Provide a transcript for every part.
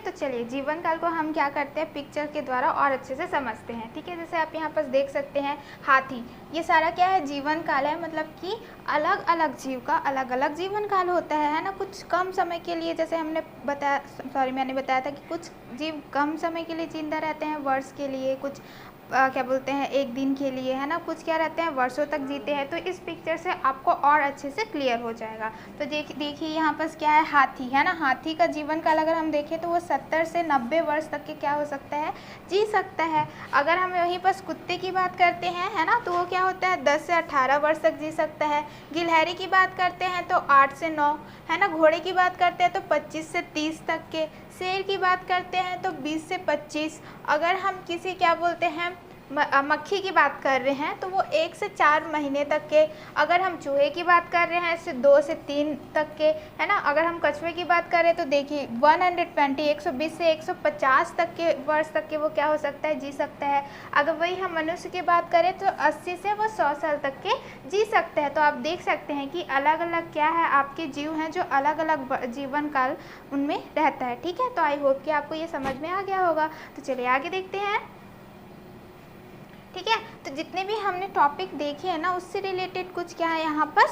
तो चलिए जीवन काल को हम क्या करते हैं पिक्चर के द्वारा और अच्छे से समझते हैं। ठीक है, जैसे आप यहाँ पर देख सकते हैं हाथी, ये सारा क्या है जीवन काल है, मतलब कि अलग अलग जीव का अलग अलग जीवन काल होता है ना। कुछ कम समय के लिए, जैसे हमने बताया, मैंने बताया था कि कुछ जीव कम समय के लिए जिंदा रहते हैं, वर्ष के लिए, कुछ क्या बोलते हैं एक दिन के लिए, है ना, कुछ क्या रहते हैं वर्षों तक जीते हैं। तो इस पिक्चर से आपको और अच्छे से क्लियर हो जाएगा। तो देखिए यहाँ पर क्या है, हाथी है ना। हाथी का जीवन काल अगर हम देखें तो वो 70 से 90 वर्ष तक के क्या हो सकता है, जी सकता है। अगर हम वहीं पर कुत्ते की बात करते हैं, है ना, तो वो क्या होता है 10 से 18 वर्ष तक जी सकता है। गिलहरी की बात करते हैं तो 8 से 9, है ना। घोड़े की बात करते हैं तो 25 से 30 तक के। शेर की बात करते हैं तो 20 से 25। अगर हम किसी क्या बोलते हैं मक्खी की बात कर रहे हैं तो वो 1 से 4 महीने तक के। अगर हम चूहे की बात कर रहे हैं 2 से 3 तक के, है ना। अगर हम कछुए की बात करें तो देखिए 120 से 150 तक के वर्ष तक के वो क्या हो सकता है, जी सकता है। अगर वही हम मनुष्य की बात करें तो 80 से वो 100 साल तक के जी सकते हैं। तो आप देख सकते हैं कि अलग अलग क्या है आपके जीव हैं जो अलग अलग जीवन काल उनमें रहता है। ठीक है, तो आई होप कि आपको ये समझ में आ गया होगा। तो चलिए आगे देखते हैं। ठीक है, तो जितने भी हमने टॉपिक देखे हैं ना उससे रिलेटेड कुछ क्या है यहाँ पर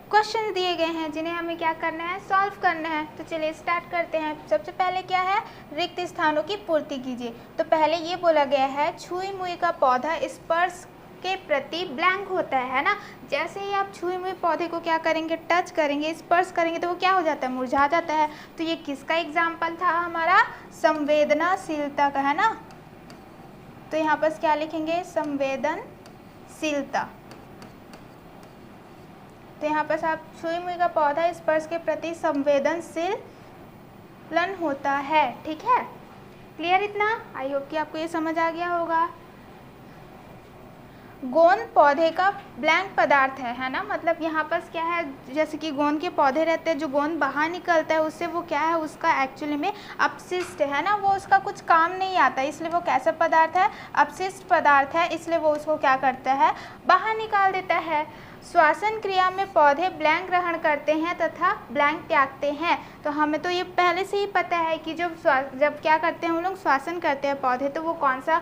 क्वेश्चन दिए गए हैं जिन्हें हमें क्या करना है, सॉल्व करना है। तो चलिए स्टार्ट करते हैं। सबसे पहले क्या है, रिक्त स्थानों की पूर्ति कीजिए। तो पहले ये बोला गया है छुई मुई का पौधा स्पर्श के प्रति ब्लैंक होता है ना। जैसे ही आप छुई मुई पौधे को क्या करेंगे, टच करेंगे, स्पर्श करेंगे तो वो क्या हो जाता है, मुरझा जाता है। तो ये किसका एग्जाम्पल था, हमारा संवेदनशीलता का, है ना। तो यहाँ पर क्या लिखेंगे, संवेदनशीलता। तो यहाँ पर आप छुई मुई का पौधा स्पर्श के प्रति संवेदनशील होता है। ठीक है, क्लियर इतना? आई होप कि आपको ये समझ आ गया होगा। गोंद पौधे का ब्लैंक पदार्थ है ना। मतलब यहाँ पर क्या है, जैसे कि गोंद के पौधे रहते हैं, जो गोंद बाहर निकलता है उससे वो क्या है, उसका एक्चुअली में अपशिष्ट है ना, वो उसका कुछ काम नहीं आता, इसलिए वो कैसा पदार्थ है, अपशिष्ट पदार्थ है, इसलिए वो उसको क्या करता है, बाहर निकाल देता है। श्वसन क्रिया में पौधे ब्लैंक ग्रहण करते हैं तथा ब्लैंक त्यागते हैं। तो हमें तो ये पहले से ही पता है कि जब क्या करते हैं हम लोग, श्वसन करते हैं पौधे, तो वो कौन सा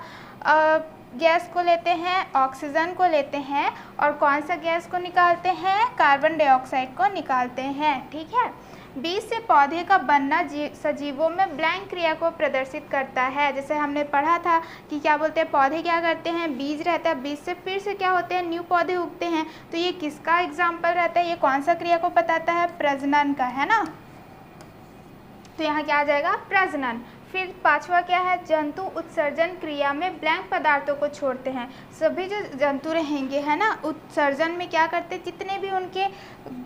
गैस को लेते हैं, ऑक्सीजन को लेते हैं, और कौन सा गैस को निकालते हैं, कार्बन डाइऑक्साइड को निकालते हैं। ठीक है, बीज से पौधे का बनना सजीवों में ब्लैंक क्रिया को प्रदर्शित करता है। जैसे हमने पढ़ा था कि क्या बोलते हैं, पौधे क्या करते हैं, बीज रहता है, बीज से फिर से क्या होते हैं, न्यू पौधे उगते हैं। तो ये किसका एग्जाम्पल रहता है, ये कौन सा क्रिया को बताता है, प्रजनन का, है ना। तो यहाँ क्या आ जाएगा, प्रजनन। फिर पांचवा क्या है, जंतु उत्सर्जन क्रिया में ब्लैंक पदार्थों को छोड़ते हैं। सभी जो जंतु रहेंगे, है ना, उत्सर्जन में क्या करते हैं, जितने भी उनके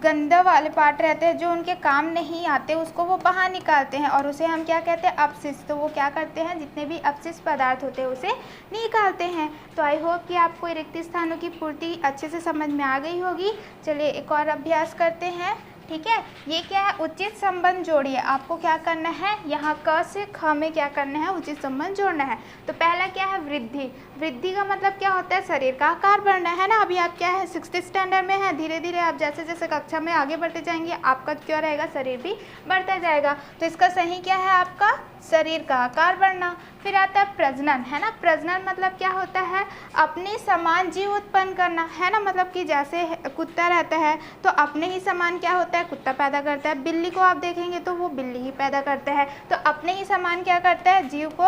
गंदा वाले पार्ट रहते हैं जो उनके काम नहीं आते उसको वो बाहर निकालते हैं, और उसे हम क्या कहते हैं, अपशिष्ट। तो वो क्या करते हैं, जितने भी अपशिष्ट पदार्थ होते हैं उसे निकालते हैं। तो आई होप कि आपको रिक्त स्थानों की पूर्ति अच्छे से समझ में आ गई होगी। चलिए एक और अभ्यास करते हैं। ठीक है, ये क्या है, उचित संबंध जोड़िए। आपको क्या करना है, यहाँ क से ख में क्या करना है, उचित संबंध जोड़ना है। तो पहला क्या है, वृद्धि। वृद्धि का मतलब क्या होता है, शरीर का आकार बढ़ना, है ना। अभी आप क्या है, 6th स्टैंडर्ड में है, धीरे धीरे आप जैसे जैसे कक्षा में आगे बढ़ते जाएंगे आपका क्या रहेगा, शरीर भी बढ़ता जाएगा। तो इसका सही क्या है, आपका शरीर का आकार बढ़ना। फिर आता है प्रजनन, है ना। प्रजनन मतलब क्या होता है, अपने समान जीव उत्पन्न करना, है ना। मतलब कि जैसे कुत्ता रहता है तो अपने ही समान क्या होता है, कुत्ता पैदा करता है। बिल्ली को आप देखेंगे तो वो बिल्ली ही पैदा करता है। तो अपने ही समान क्या करता है, जीव को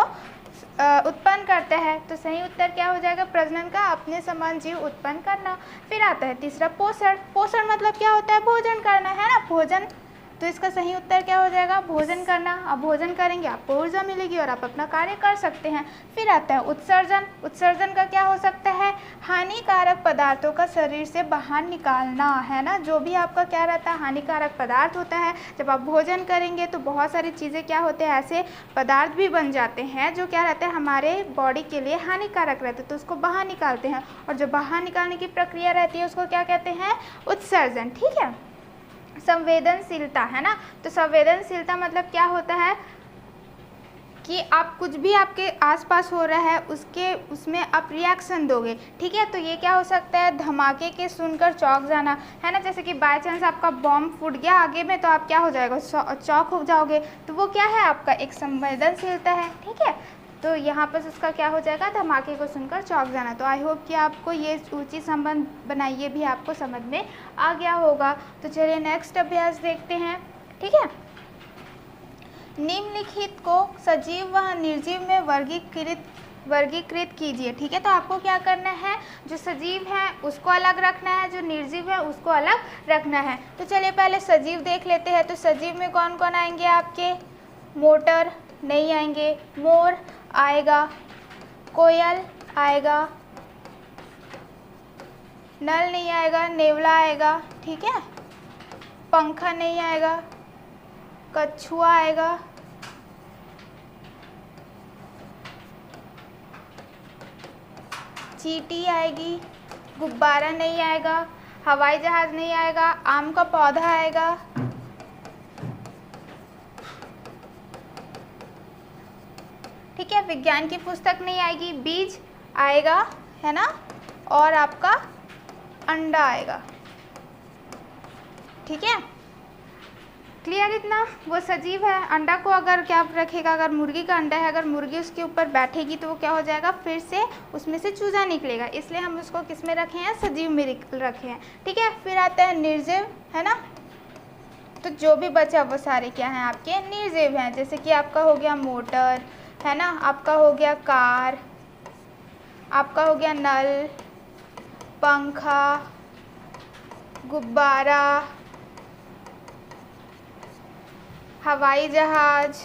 उत्पन्न करता है। तो सही उत्तर क्या हो जाएगा, प्रजनन का अपने समान जीव उत्पन्न करना। फिर आता है तीसरा पोषण। पोषण मतलब क्या होता है, भोजन करना, है ना, भोजन। तो इसका सही उत्तर क्या हो जाएगा, भोजन करना। अब भोजन करेंगे आपको ऊर्जा मिलेगी और आप अपना कार्य कर सकते हैं। फिर आता है उत्सर्जन। उत्सर्जन का क्या हो सकता है, हानिकारक पदार्थों का शरीर से बाहर निकालना, है ना। जो भी आपका क्या रहता है, हानिकारक पदार्थ होता है, जब आप भोजन करेंगे तो बहुत सारी चीज़ें क्या होते हैं, ऐसे पदार्थ भी बन जाते हैं जो क्या रहते हैं, हमारे बॉडी के लिए हानिकारक रहते हैं, तो उसको बाहर निकालते हैं। और जो बाहर निकालने की प्रक्रिया रहती है उसको क्या कहते हैं, उत्सर्जन। ठीक है, संवेदनशीलता, है ना। तो संवेदनशीलता मतलब क्या होता है कि आप कुछ भी आपके आसपास हो रहा है उसमें आप रिएक्शन दोगे, ठीक है। तो ये क्या हो सकता है, धमाके के सुनकर चौंक जाना, है ना। जैसे कि बाय चांस आपका बॉम्ब फूट गया आगे में, तो आप क्या हो जाएगा, चौंक हो जाओगे। तो वो क्या है, आपका एक संवेदनशीलता है, ठीक है। तो यहाँ पर उसका क्या हो जाएगा, धमाके को सुनकर चौंक जाना। तो आई होप कि आपको ये उचित संबंध बनाइए भी आपको समझ में आ गया होगा। तो चलिए नेक्स्ट अभ्यास देखते हैं, ठीक है। निम्नलिखित को सजीव व निर्जीव में वर्गीकृत कीजिए, ठीक है। तो आपको क्या करना है, जो सजीव है उसको अलग रखना है, जो निर्जीव है उसको अलग रखना है। तो चलिए पहले सजीव देख लेते हैं। तो सजीव में कौन कौन आएंगे आपके, मोटर नहीं आएंगे, मोर आएगा, कोयल आएगा, नल नहीं आएगा, नेवला आएगा, ठीक है, पंखा नहीं आएगा, कछुआ आएगा, चींटी आएगी, गुब्बारा नहीं आएगा, हवाई जहाज नहीं आएगा, आम का पौधा आएगा, ठीक है, विज्ञान की पुस्तक नहीं आएगी, बीज आएगा, है ना, और आपका अंडा आएगा, ठीक है। क्लियर इतना, वो सजीव है। अंडा को अगर क्या रखेगा, अगर मुर्गी का अंडा है, अगर मुर्गी उसके ऊपर बैठेगी तो वो क्या हो जाएगा, फिर से उसमें से चूजा निकलेगा, इसलिए हम उसको किस में रखे हैं, सजीव में रखे हैं, ठीक है। फिर आता है निर्जीव, है ना। तो जो भी बचा वो सारे क्या हैं, आपके निर्जीव हैं। जैसे कि आपका हो गया मोटर, है ना, आपका हो गया कार, आपका हो गया नल, पंखा, गुब्बारा, हवाई जहाज,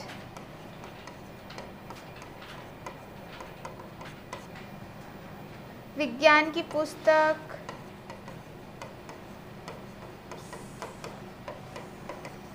विज्ञान की पुस्तक,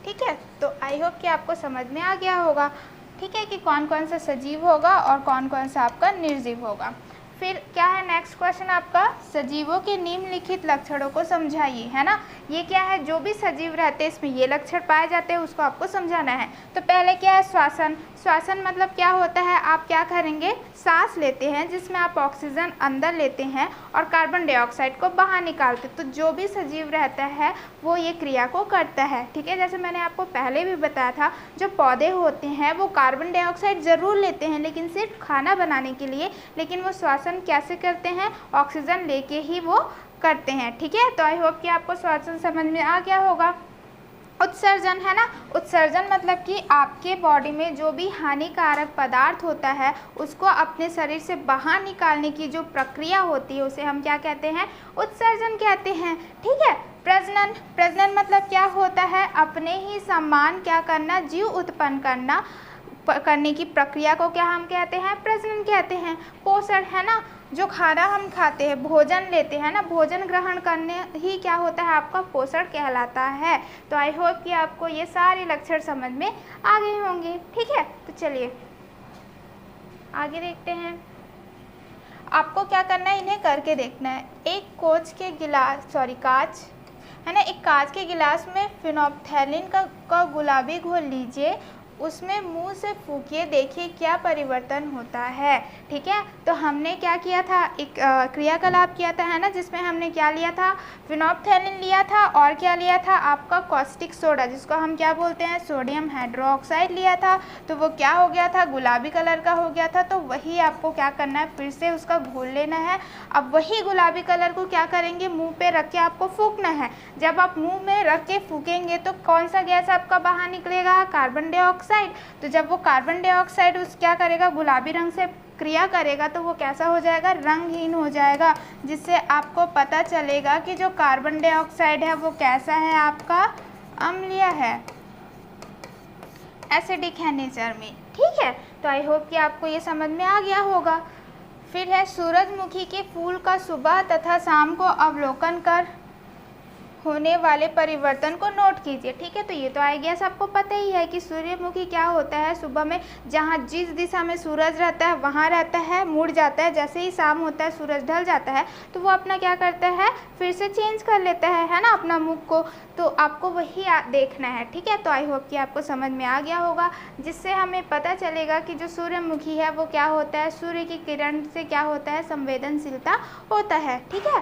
ठीक है। तो आई होप कि आपको समझ में आ गया होगा, ठीक है, कि कौन कौन सा सजीव होगा और कौन कौन सा आपका निर्जीव होगा। फिर क्या है नेक्स्ट क्वेश्चन आपका, सजीवों के निम्नलिखित लक्षणों को समझाइए, है ना। ये क्या है, जो भी सजीव रहते हैं इसमें ये लक्षण पाए जाते हैं, उसको आपको समझाना है। तो पहले क्या है, श्वसन। श्वसन मतलब क्या होता है, आप क्या करेंगे, सांस लेते हैं जिसमें आप ऑक्सीजन अंदर लेते हैं और कार्बन डाइऑक्साइड को बाहर निकालते। तो जो भी सजीव रहता है वो ये क्रिया को करता है, ठीक है। जैसे मैंने आपको पहले भी बताया था, जो पौधे होते हैं वो कार्बन डाइऑक्साइड ज़रूर लेते हैं लेकिन सिर्फ खाना बनाने के लिए, लेकिन वो श्वसन कैसे करते हैं, ऑक्सीजन लेके ही वो करते हैं, ठीक है। तो आई होप कि आपको श्वसन समझ में आ गया होगा। उत्सर्जन, है ना। उत्सर्जन मतलब कि आपके बॉडी में जो भी हानिकारक पदार्थ होता है उसको अपने शरीर से बाहर निकालने की जो प्रक्रिया होती है उसे हम क्या कहते हैं, उत्सर्जन कहते हैं, ठीक है। प्रजनन, प्रजनन मतलब क्या होता है, अपने ही समान क्या करना, जीव उत्पन्न करने की प्रक्रिया को क्या हम कहते हैं, प्रजनन कहते हैं। पोषण, है ना, जो खाना हम खाते हैं, भोजन लेते हैं ना, भोजन ग्रहण करने ही क्या होता है, आपका पोषण कहलाता है। तो आई होप कि आपको ये सारे लक्षण समझ में आ गए होंगे, ठीक है। तो चलिए आगे देखते हैं। आपको क्या करना है, इन्हें करके देखना है। एक कांच, है ना, एक कांच के गिलास में फिनोप्थेलिन का गुलाबी घोल लीजिए, उसमें मुंह से फूकिए, देखिए क्या परिवर्तन होता है, ठीक है। तो हमने क्या किया था, एक क्रियाकलाप किया था, है ना, जिसमें हमने क्या लिया था, फिनोप्थेलिन लिया था और क्या लिया था, आपका कॉस्टिक सोडा, जिसको हम क्या बोलते हैं, सोडियम हाइड्रोक्साइड लिया था। तो वो क्या हो गया था, गुलाबी कलर का हो गया था। तो वही आपको क्या करना है, फिर से उसका घोल लेना है। अब वही गुलाबी कलर को क्या करेंगे, मुँह पे रख के आपको फूकना है। जब आप मुँह में रख के फूकेंगे तो कौन सा गैस आपका बाहर निकलेगा, कार्बन डाइऑक्साइड। तो जब वो कार्बन डाइऑक्साइड उस क्या करेगा, गुलाबी रंग से क्रिया करेगा तो वो कैसा हो जाएगा, रंगहीन हो जाएगा, जिससे आपको पता चलेगा कि जो कार्बन डाइऑक्साइड है वो कैसा है, आपका अम्लीय है, एसिडिक है नेचर में, ठीक है। तो आई होप कि आपको ये समझ में आ गया होगा। फिर है सूरजमुखी के फूल का सुबह तथा शाम को अवलोकन कर होने वाले परिवर्तन को नोट कीजिए। ठीक है, तो ये तो आई गेस आपको पता ही है कि सूर्यमुखी क्या होता है, सुबह में जहाँ जिस दिशा में सूरज रहता है वहाँ रहता है, मुड़ जाता है, जैसे ही शाम होता है सूरज ढल जाता है तो वो अपना क्या करता है, फिर से चेंज कर लेता है ना, अपना मुख को। तो आपको वही देखना है। ठीक है, तो आई होप कि आपको समझ में आ गया होगा, जिससे हमें पता चलेगा कि जो सूर्यमुखी है वो क्या होता है, सूर्य की किरण से क्या होता है, संवेदनशीलता होता है। ठीक है,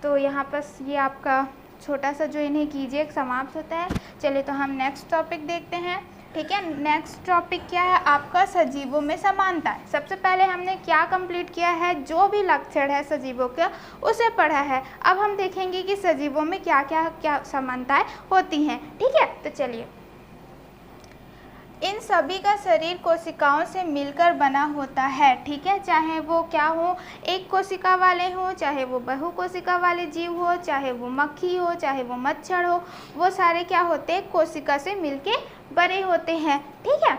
तो यहाँ पर ये आपका छोटा सा जो इन्हें कीजिए समाप्त होता है। चलिए तो हम नेक्स्ट टॉपिक देखते हैं। ठीक है, नेक्स्ट टॉपिक क्या है आपका, सजीवों में समानता है। सबसे पहले हमने क्या कंप्लीट किया है, जो भी लक्षण है सजीवों का उसे पढ़ा है। अब हम देखेंगे कि सजीवों में क्या क्या क्या समानताएं होती हैं। ठीक है, तो चलिए, इन सभी का शरीर कोशिकाओं से मिलकर बना होता है। ठीक है, चाहे वो क्या हो, एक कोशिका वाले हो, चाहे वो बहु कोशिका वाले जीव हो, चाहे वो मक्खी हो, चाहे वो मच्छर हो, वो सारे क्या होते हैं, कोशिका से मिलके बने होते हैं। ठीक है,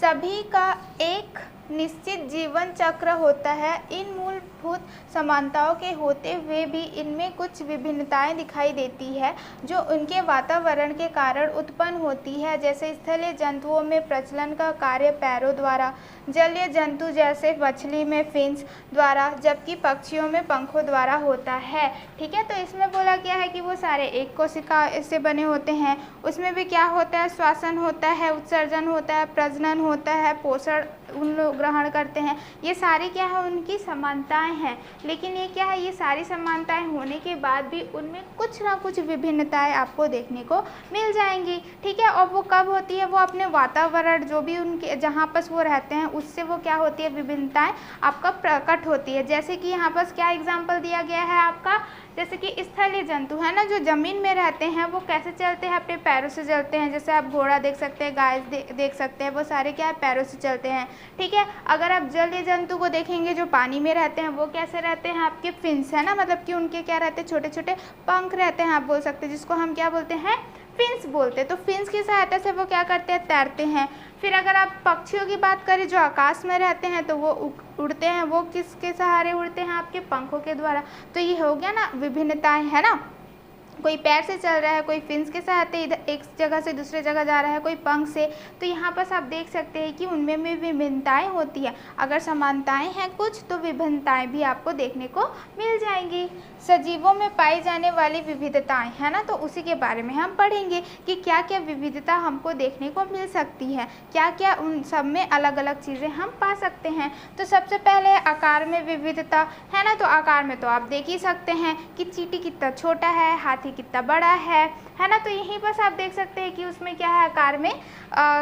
सभी का एक निश्चित जीवन चक्र होता है। इन मूलभूत समानताओं के होते हुए भी इनमें कुछ विभिन्नताएं दिखाई देती है जो उनके वातावरण के कारण उत्पन्न होती है। जैसे स्थलीय जंतुओं में प्रचलन का कार्य पैरों द्वारा, जलीय जंतु जैसे मछली में फिन्स द्वारा, जबकि पक्षियों में पंखों द्वारा होता है। ठीक है, तो इसमें बोला गया है कि वो सारे एक कोशिका से बने होते हैं। उसमें भी क्या होता है, श्वसन होता है, उत्सर्जन होता है, प्रजनन होता है, पोषण उन लोग ग्रहण करते हैं। ये सारी क्या है, उनकी समानताएं हैं। लेकिन ये क्या है, ये सारी समानताएं होने के बाद भी उनमें कुछ ना कुछ विभिन्नताएं आपको देखने को मिल जाएंगी। ठीक है, और वो कब होती है, वो अपने वातावरण जो भी उनके जहाँ पर वो रहते हैं उससे वो क्या होती है, विभिन्नताएं आपका प्रकट होती है। जैसे कि यहाँ पर क्या एग्जाम्पल दिया गया है आपका, जैसे कि स्थलीय जंतु है ना, जो ज़मीन में रहते हैं वो कैसे चलते हैं, अपने पैरों से चलते हैं। जैसे आप घोड़ा देख सकते हैं, गाय देख सकते हैं, वो सारे क्या है, पैरों से चलते हैं। ठीक है, अगर आप जलीय जंतु को देखेंगे जो पानी में रहते हैं, वो कैसे रहते हैं, आपके फिन्स है ना, मतलब कि उनके क्या रहते हैं, छोटे छोटे पंख रहते हैं, आप बोल सकते हैं, जिसको हम क्या बोलते हैं, फिन्स बोलते हैं। तो फिन्स की सहायता से वो क्या करते हैं, तैरते हैं। फिर अगर आप पक्षियों की बात करें जो आकाश में रहते हैं तो वो उड़ते हैं, वो किसके सहारे उड़ते हैं, आपके पंखों के द्वारा। तो ये हो गया ना विभिन्नताएं, है ना, कोई पैर से चल रहा है, कोई फिन्स के सहायता इधर एक जगह से दूसरे जगह जा रहा है, कोई पंख से। तो यहाँ पर आप देख सकते हैं कि उनमें भी विभिन्नताएं होती है। अगर समानताएं हैं कुछ तो विभिन्नताएं भी आपको देखने को मिल जाएंगी। सजीवों में पाई जाने वाली विविधताएं, है ना, तो उसी के बारे में हम पढ़ेंगे कि क्या क्या विविधता हमको देखने को मिल सकती है, क्या क्या उन सब में अलग अलग चीज़ें हम पा सकते हैं। तो सबसे पहले आकार में विविधता, है ना, तो आकार में तो आप देख ही सकते हैं कि चींटी कितना छोटा है, हाथी कितना बड़ा है ना। तो यहीं पर आप देख सकते हैं कि उसमें क्या है, आकार में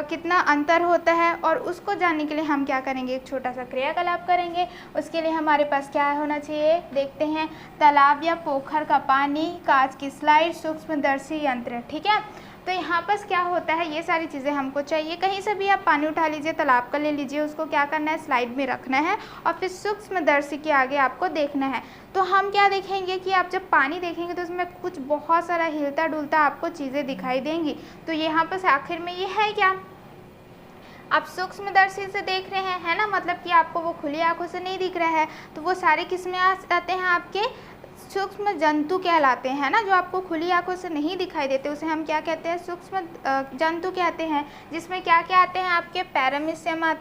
कितना अंतर होता है। और उसको जानने के लिए हम क्या करेंगे, एक छोटा सा क्रियाकलाप करेंगे। उसके लिए हमारे पास क्या होना चाहिए, देखते हैं, तालाब या पोखर का पानी, कांच की स्लाइड, सूक्ष्मदर्शी यंत्र। ठीक है, तो यहाँ पर क्या होता है, ये सारी चीज़ें हमको चाहिए। कहीं से भी आप पानी उठा लीजिए, तालाब का ले लीजिए, उसको क्या करना है, स्लाइड में रखना है और फिर सूक्ष्मदर्शी के आगे आपको देखना है। तो हम क्या देखेंगे कि आप जब पानी देखेंगे तो उसमें कुछ बहुत सारा हिलता डुलता आपको चीज़ें दिखाई देंगी। तो यहाँ पर आखिर में ये है क्या, आप सूक्ष्मदर्शी से देख रहे हैं, है ना, मतलब कि आपको वो खुली आंखों से नहीं दिख रहा है। तो वो सारे किसमें आते हैं, आपके सूक्ष्म जंतु कहलाते हैं ना, जो आपको खुली आंखों से नहीं दिखाई देते उसे हम क्या कहते हैं, सूक्ष्म जंतु कहते हैं। जिसमें क्या क्या आते हैं, आपके पैरामीशियम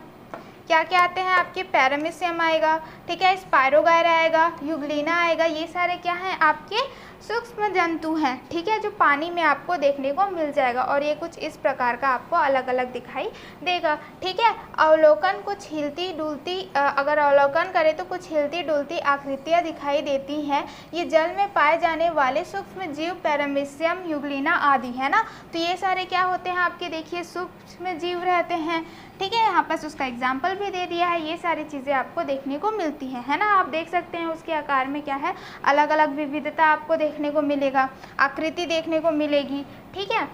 क्या क्या आते हैं, आपके पैरामीशियम आएगा, ठीक है, स्पायरोगायर आएगा, यूग्लिना आएगा। ये सारे क्या हैं, आपके सूक्ष्म जंतु हैं। ठीक है, जो पानी में आपको देखने को मिल जाएगा और ये कुछ इस प्रकार का आपको अलग अलग दिखाई देगा। ठीक है, अवलोकन, कुछ हिलती डुलती, अगर अवलोकन करें तो कुछ हिलती डुलती आकृतियाँ दिखाई देती हैं। ये जल में पाए जाने वाले सूक्ष्म जीव पैरामीशियम, यूग्लिना आदि, है ना। तो ये सारे क्या होते हैं, आपके देखिए सूक्ष्म जीव रहते हैं। ठीक है, यहाँ पर उसका एग्जाम्पल भी दे दिया है। ये सारी चीज़ें आपको देखने को मिलती हैं, है ना। आप देख सकते हैं उसके आकार में क्या है, अलग अलग विविधता आपको देखने को मिलेगा, आकृति देखने को मिलेगी। ठीक है,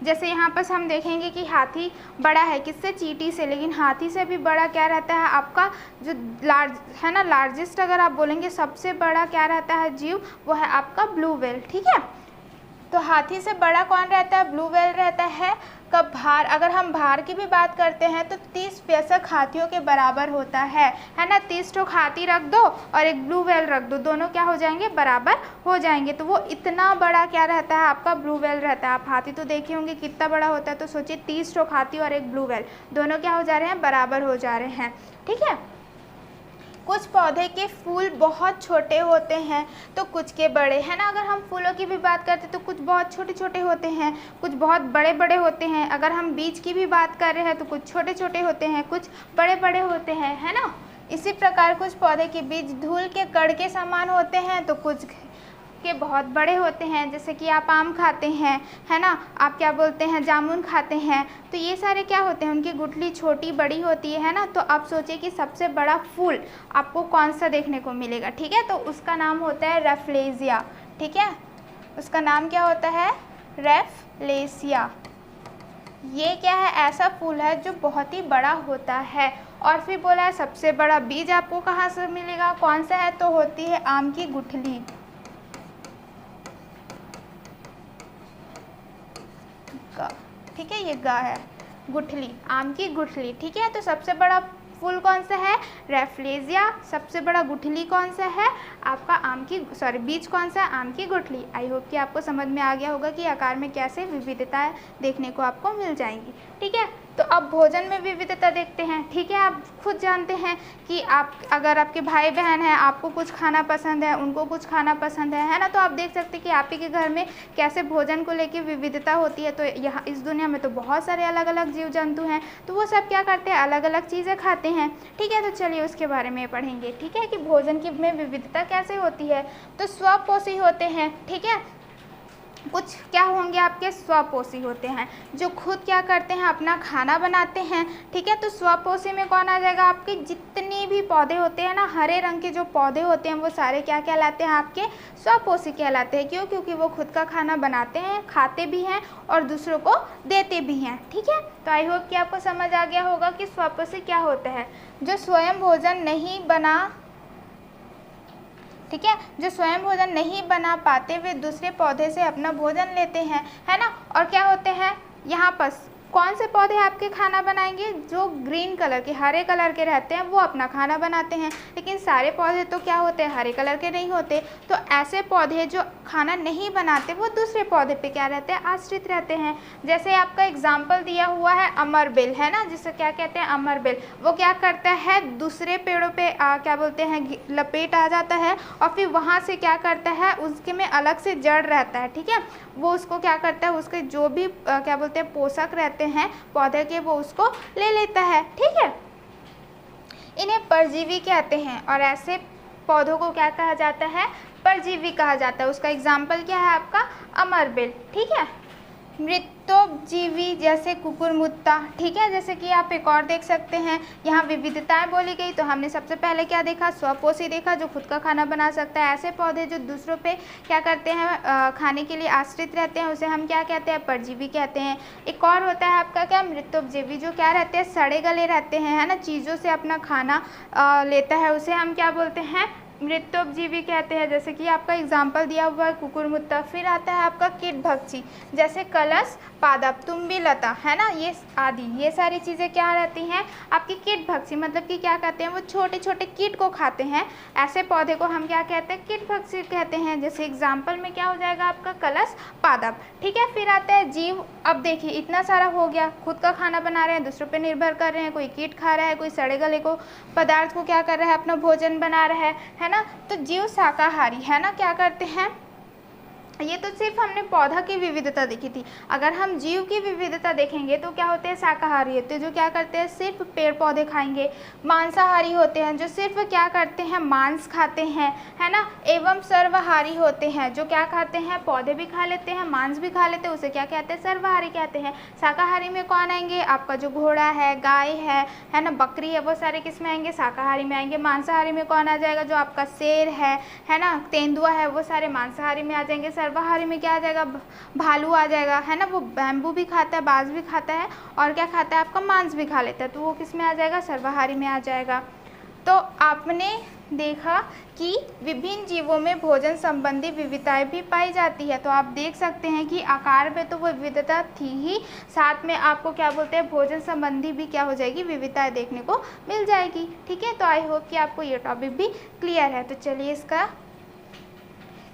जैसे यहाँ पर हम देखेंगे कि हाथी बड़ा है किससे, चींटी से, लेकिन हाथी से भी बड़ा क्या रहता है, आपका जो लार्ज है ना, लार्जेस्ट अगर आप बोलेंगे सबसे बड़ा क्या रहता है जीव, वो है आपका ब्लू व्हेल। ठीक है, तो हाथी से बड़ा कौन रहता है, ब्लू व्हेल रहता है। का भार, अगर हम भार की भी बात करते हैं तो 30 वयस्क हाथियों के बराबर होता है ना। 30 ठो हाथी रख दो और एक ब्लू व्हेल रख दो, दोनों क्या हो जाएंगे, बराबर हो जाएंगे। तो वो इतना बड़ा क्या रहता है आपका, ब्लू व्हेल रहता है। आप हाथी तो देखे होंगे कितना बड़ा होता है, तो सोचिए 30 ठो हाथी और एक ब्लू व्हेल, दोनों क्या हो जा रहे हैं, बराबर हो जा रहे हैं। ठीक है। कुछ पौधे के फूल बहुत छोटे होते हैं तो कुछ के बड़े, है ना। अगर हम फूलों की भी बात करते हैं तो कुछ बहुत छोटे छोटे होते हैं, कुछ बहुत बड़े बड़े होते हैं। अगर हम बीज की भी बात कर रहे हैं तो कुछ छोटे छोटे होते हैं, कुछ बड़े बड़े होते हैं, है ना। इसी प्रकार कुछ पौधे के बीज धूल के कण के समान होते हैं तो कुछ के बहुत बड़े होते हैं। जैसे कि आप आम खाते हैं, है ना, आप क्या बोलते हैं, जामुन खाते हैं, तो ये सारे क्या होते हैं, उनकी गुठली छोटी बड़ी होती है ना। तो आप सोचिए कि सबसे बड़ा फूल आपको कौन सा देखने को मिलेगा। ठीक है, तो उसका नाम होता है रेफ्लेसिया। ठीक है, उसका नाम क्या होता है, रेफ्लेसिया। ये क्या है, ऐसा फूल है जो बहुत ही बड़ा होता है। और फिर बोला है सबसे बड़ा बीज आपको कहाँ से मिलेगा, कौन सा है, तो होती है आम की गुठली। ठीक है, ये गा है, गुठली, आम की गुठली। ठीक है, तो सबसे बड़ा फूल कौन सा है, रेफ्लेसिया। सबसे बड़ा गुठली कौन सा है आपका, आम की, सॉरी बीज कौन सा है, आम की गुठली। आई होप कि आपको समझ में आ गया होगा कि आकार में कैसे विविधताएं देखने को आपको मिल जाएंगी। ठीक है, तो अब भोजन में विविधता देखते हैं। ठीक है, आप खुद जानते हैं कि आप, अगर आपके भाई बहन हैं, आपको कुछ खाना पसंद है, उनको कुछ खाना पसंद है ना, तो आप देख सकते हैं कि आप ही के घर में कैसे भोजन को लेकर विविधता होती है। तो यहाँ इस दुनिया में तो बहुत सारे अलग अलग जीव जंतु हैं, तो वो सब क्या करते हैं, अलग अलग चीज़ें खाते हैं। ठीक है, तो चलिए उसके बारे में पढ़ेंगे। ठीक है, कि भोजन की में विविधता कैसे होती है। तो स्वपोषी होते हैं। ठीक है, कुछ क्या होंगे आपके, स्वपोषी होते हैं, जो खुद क्या करते हैं, अपना खाना बनाते हैं। ठीक है, तो स्वपोषी में कौन आ जाएगा, आपके जितने भी पौधे होते हैं ना, हरे रंग के जो पौधे होते हैं वो सारे क्या कहलाते हैं, आपके स्वपोषी कहलाते हैं। क्यों, क्योंकि वो खुद का खाना बनाते हैं, खाते भी हैं और दूसरों को देते भी हैं। ठीक है, तो आई होप कि आपको समझ आ गया होगा कि स्वपोषी क्या होता है। जो स्वयं भोजन नहीं बना, ठीक है, जो स्वयं भोजन नहीं बना पाते वे दूसरे पौधे से अपना भोजन लेते हैं, है ना। और क्या होते हैं, यहाँ पर कौन से पौधे आपके खाना बनाएंगे, जो ग्रीन कलर के, हरे कलर के रहते हैं, वो अपना खाना बनाते हैं। लेकिन सारे पौधे तो क्या होते हैं, हरे कलर के नहीं होते। तो ऐसे पौधे जो खाना नहीं बनाते वो दूसरे पौधे पे क्या रहते हैं, आश्रित रहते हैं। जैसे आपका एग्जाम्पल दिया हुआ है अमरबेल, है ना, जिसे क्या कहते हैं, अमरबेल। वो क्या करता है, दूसरे पेड़ों पे क्या बोलते हैं, लपेट आ जाता है और फिर वहाँ से क्या करता है, उसके में अलग से जड़ रहता है। ठीक है, वो उसको क्या करता है, उसके जो भी क्या बोलते हैं पोषक रहते हैं पौधे के, वो उसको ले लेता है। ठीक है, इन्हें परजीवी कहते हैं और ऐसे पौधों को क्या कहा जाता है, परजीवी कहा जाता है। उसका एग्जाम्पल क्या है आपका, अमरबेल। ठीक है, मृतोपजीवी जैसे कुकुरमुत्ता। ठीक है, जैसे कि आप एक और देख सकते हैं, यहाँ विविधताएं बोली गई। तो हमने सबसे पहले क्या देखा, स्वपोषी देखा, जो खुद का खाना बना सकता है। ऐसे पौधे जो दूसरों पे क्या करते हैं, खाने के लिए आश्रित रहते हैं, उसे हम क्या कहते हैं, परजीवी कहते हैं। एक और होता है आपका क्या, मृतोपजीवी, जो क्या रहते हैं, सड़े गले रहते हैं, है ना, चीज़ों से अपना खाना लेता है, उसे हम क्या बोलते हैं, मृतोपजीवी कहते हैं। जैसे कि आपका एग्जाम्पल दिया हुआ है कुकुरमुत्ता। फिर आता है आपका कीटभक्षी, जैसे कलश, पादप, तुम्बी लता, है ना, ये आदि, ये सारी चीज़ें क्या रहती हैं आपकी कीटभक्षी, मतलब कि क्या कहते हैं, वो छोटे छोटे कीट को खाते हैं। ऐसे पौधे को हम क्या कहते हैं, कीटभक्षी कहते हैं। जैसे एग्जाम्पल में क्या हो जाएगा आपका, कलश, पादप। ठीक है, फिर आता है जीव। अब देखिए इतना सारा हो गया, खुद का खाना बना रहे हैं, दूसरों पे निर्भर कर रहे हैं, कोई कीट खा रहा है, कोई सड़े गले को पदार्थ को क्या कर रहा है, अपना भोजन बना रहा है ना। तो जीव शाकाहारी, है ना, क्या करते हैं, ये तो सिर्फ हमने पौधा की विविधता देखी थी। अगर हम जीव की विविधता देखेंगे तो क्या होते हैं, शाकाहारी होते हैं, जो क्या करते हैं, सिर्फ पेड़ पौधे खाएंगे। मांसाहारी होते हैं, जो सिर्फ क्या करते हैं, मांस खाते हैं, है ना। एवं सर्वाहारी होते हैं, जो क्या खाते हैं, पौधे भी खा लेते हैं, मांस भी खा लेते हैं, उसे क्या कहते हैं, सर्वाहारी कहते हैं। शाकाहारी में कौन आएंगे, आपका जो घोड़ा है, गाय है ना, बकरी है, वो सारे किस में आएंगे, शाकाहारी में आएंगे। मांसाहारी में कौन आ जाएगा, जो आपका शेर है ना, तेंदुआ है, वो सारे मांसाहारी में आ जाएंगे। सर्वाहारी में क्या आ जाएगा, भालू आ जाएगा, है ना, वो बैम्बू भी खाता है, बाज भी खाता है और क्या खाता है, आपका मांस भी खा लेता है, तो वो किस में आ जाएगा, सर्वाहारी में आ जाएगा। तो आपने देखा कि विभिन्न जीवों में भोजन संबंधी विविधताएं भी पाई जाती है। तो आप देख सकते हैं कि आकार में तो वो विविधता थी ही, साथ में आपको क्या बोलते हैं भोजन संबंधी भी क्या हो जाएगी, विविधताएं देखने को मिल जाएगी। ठीक है, तो आई होप कि आपको ये टॉपिक भी क्लियर है। तो चलिए इसका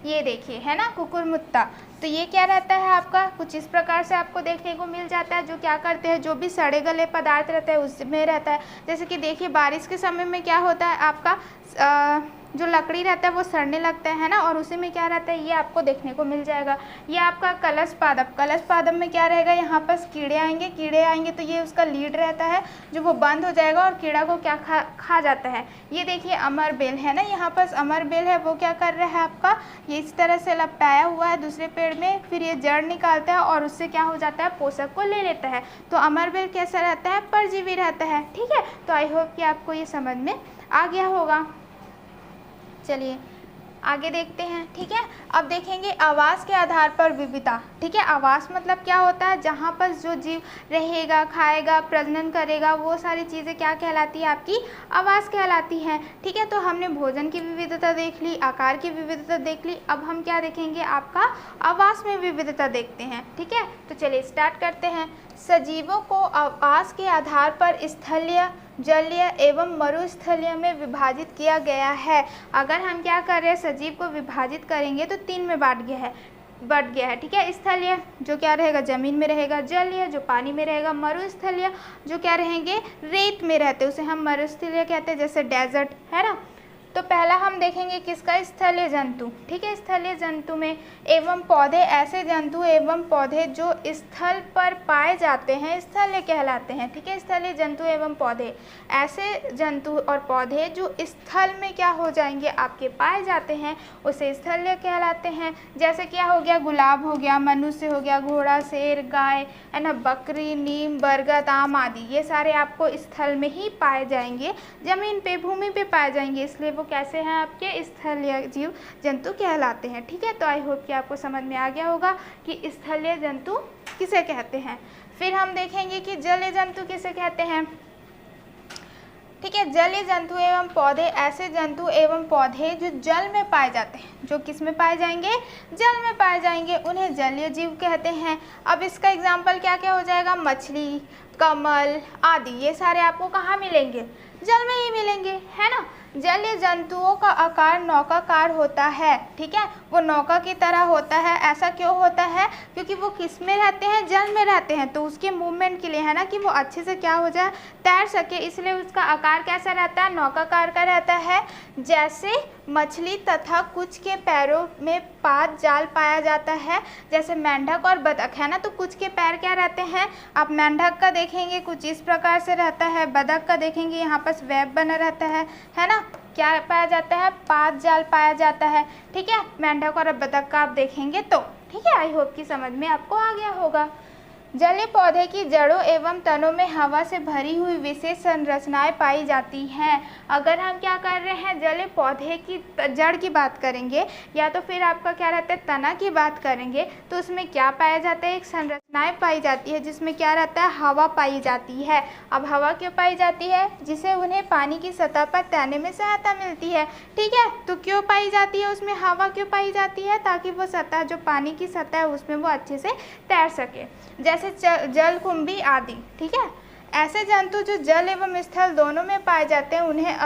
ये देखिए, है ना, कुकुरमुत्ता। तो ये क्या रहता है आपका, कुछ इस प्रकार से आपको देखने को मिल जाता है। जो क्या करते हैं, जो भी सड़े गले पदार्थ रहते हैं उसमें रहता है। जैसे कि देखिए बारिश के समय में क्या होता है आपका जो लकड़ी रहता है वो सड़ने लगता है ना, और उसी में क्या रहता है ये आपको देखने को मिल जाएगा। ये आपका कलश पादप, कलश पादप में क्या रहेगा, यहाँ पर कीड़े आएंगे तो ये उसका लीड रहता है जो वो बंद हो जाएगा और कीड़ा को क्या खा जाता है। ये देखिए अमर बेल है ना, यहाँ पर अमर बेल है, वो क्या कर रहा है आपका, ये इस तरह से लपटाया हुआ है दूसरे पेड़ में, फिर ये जड़ निकालता है और उससे क्या हो जाता है, पोषक को ले लेता है। तो अमर बेल कैसा रहता है, परजीवी रहता है। ठीक है, तो आई होप कि आपको ये समझ में आ गया होगा। चलिए आगे देखते हैं। ठीक है, अब देखेंगे आवास के आधार पर विविधता। ठीक है, आवास मतलब क्या होता है, जहाँ पर जो जीव रहेगा, खाएगा, प्रजनन करेगा, वो सारी चीज़ें क्या कहलाती है, आपकी आवास कहलाती हैं। ठीक है, तो हमने भोजन की विविधता देख ली, आकार की विविधता देख ली, अब हम क्या देखेंगे, आपका आवास में विविधता देखते हैं। ठीक है, तो चलिए स्टार्ट करते हैं। सजीवों को आवास के आधार पर स्थलीय, जलीय एवं मरुस्थलीय में विभाजित किया गया है। अगर हम क्या कर रहे हैं, सजीव को विभाजित करेंगे तो 3 में बांट गया है। ठीक है, स्थलीय जो क्या रहेगा, जमीन में रहेगा, जलीय जो पानी में रहेगा, मरुस्थलीय जो क्या रहेंगे, रेत में रहते, उसे हम मरुस्थलीय कहते हैं, जैसे डेजर्ट है ना। तो पहला हम देखेंगे किसका, स्थलीय जंतु। ठीक है, स्थलीय जंतु में एवं पौधे, ऐसे जंतु एवं पौधे जो स्थल पर पाए जाते हैं स्थलीय कहलाते हैं। ठीक है, स्थलीय जंतु एवं पौधे, ऐसे जंतु और पौधे जो स्थल में क्या हो जाएंगे, आपके पाए जाते हैं, उसे स्थलीय कहलाते हैं। जैसे क्या हो गया, गुलाब हो गया, मनुष्य हो गया, घोड़ा, शेर, गाय है ना, बकरी, नीम, बरगद, आम आदि, ये सारे आपको स्थल में ही पाए जाएंगे, जमीन पे, भूमि पे पाए जाएंगे, इसलिए वो कैसे हैं, आपके स्थलीय जीव जंतु कहलाते हैं। ठीक है, तो आई होप कि आपको समझ में आ गया होगा कि स्थलीय जंतु किसे कहते हैं। फिर हम देखेंगे कि जलीय जंतु किसे कहते हैं। ठीक है, जलीय जंतु एवं पौधे, ऐसे जंतु एवं पौधे जो जल में पाए जाते हैं, जो किस में पाए जाएंगे, जल में पाए जाएंगे, उन्हें जलीय जीव कहते हैं। अब इसका एग्जाम्पल क्या क्या हो जाएगा, मछली, कमल आदि, ये सारे आपको कहाँ मिलेंगे, जल में ही मिलेंगे, है ना। जलीय जंतुओं का आकार नौकाकार होता है। ठीक है, वो नौका की तरह होता है। ऐसा क्यों होता है, क्योंकि वो किस में रहते हैं, जल में रहते हैं, तो उसके मूवमेंट के लिए है ना, कि वो अच्छे से क्या हो जाए, तैर सके, इसलिए उसका आकार कैसा रहता है, नौकाकार का रहता है। जैसे मछली तथा कुछ के पैरों में 5 जाल पाया जाता है, जैसे मेंढक और बतख है ना, तो कुछ के पैर क्या रहते हैं, आप मेंढक का देखेंगे कुछ इस प्रकार से रहता है, बतख का देखेंगे यहाँ पर वेब बना रहता है ना, क्या पाया जाता है, 5 जाल पाया जाता है। ठीक है, मेंढक और बतख का आप देखेंगे तो। ठीक है, आई होप कि समझ में आपको आ गया होगा। जलीय पौधे की जड़ों एवं तनों में हवा से भरी हुई विशेष संरचनाएं पाई जाती हैं। अगर हम क्या कर रहे हैं, जलीय पौधे की जड़ की बात करेंगे या तो फिर आपका क्या रहता है, तना की बात करेंगे, तो उसमें क्या पाया जाता है, एक संरचनाएं पाई जाती है, जिसमें क्या रहता है, हवा पाई जाती है। अब हवा क्यों पाई जाती है, जिसे उन्हें पानी की सतह पर तैरने में सहायता मिलती है। ठीक है, तो क्यों पाई जाती है, उसमें हवा क्यों पाई जाती है, ताकि वो सतह, जो पानी की सतह है, उसमें वो अच्छे से तैर सके, जैसे जलकुंभी आदि। ठीक है, ऐसे जंतु जो जल एवं स्थल दोनों में पाए जाते हैं, उन्हें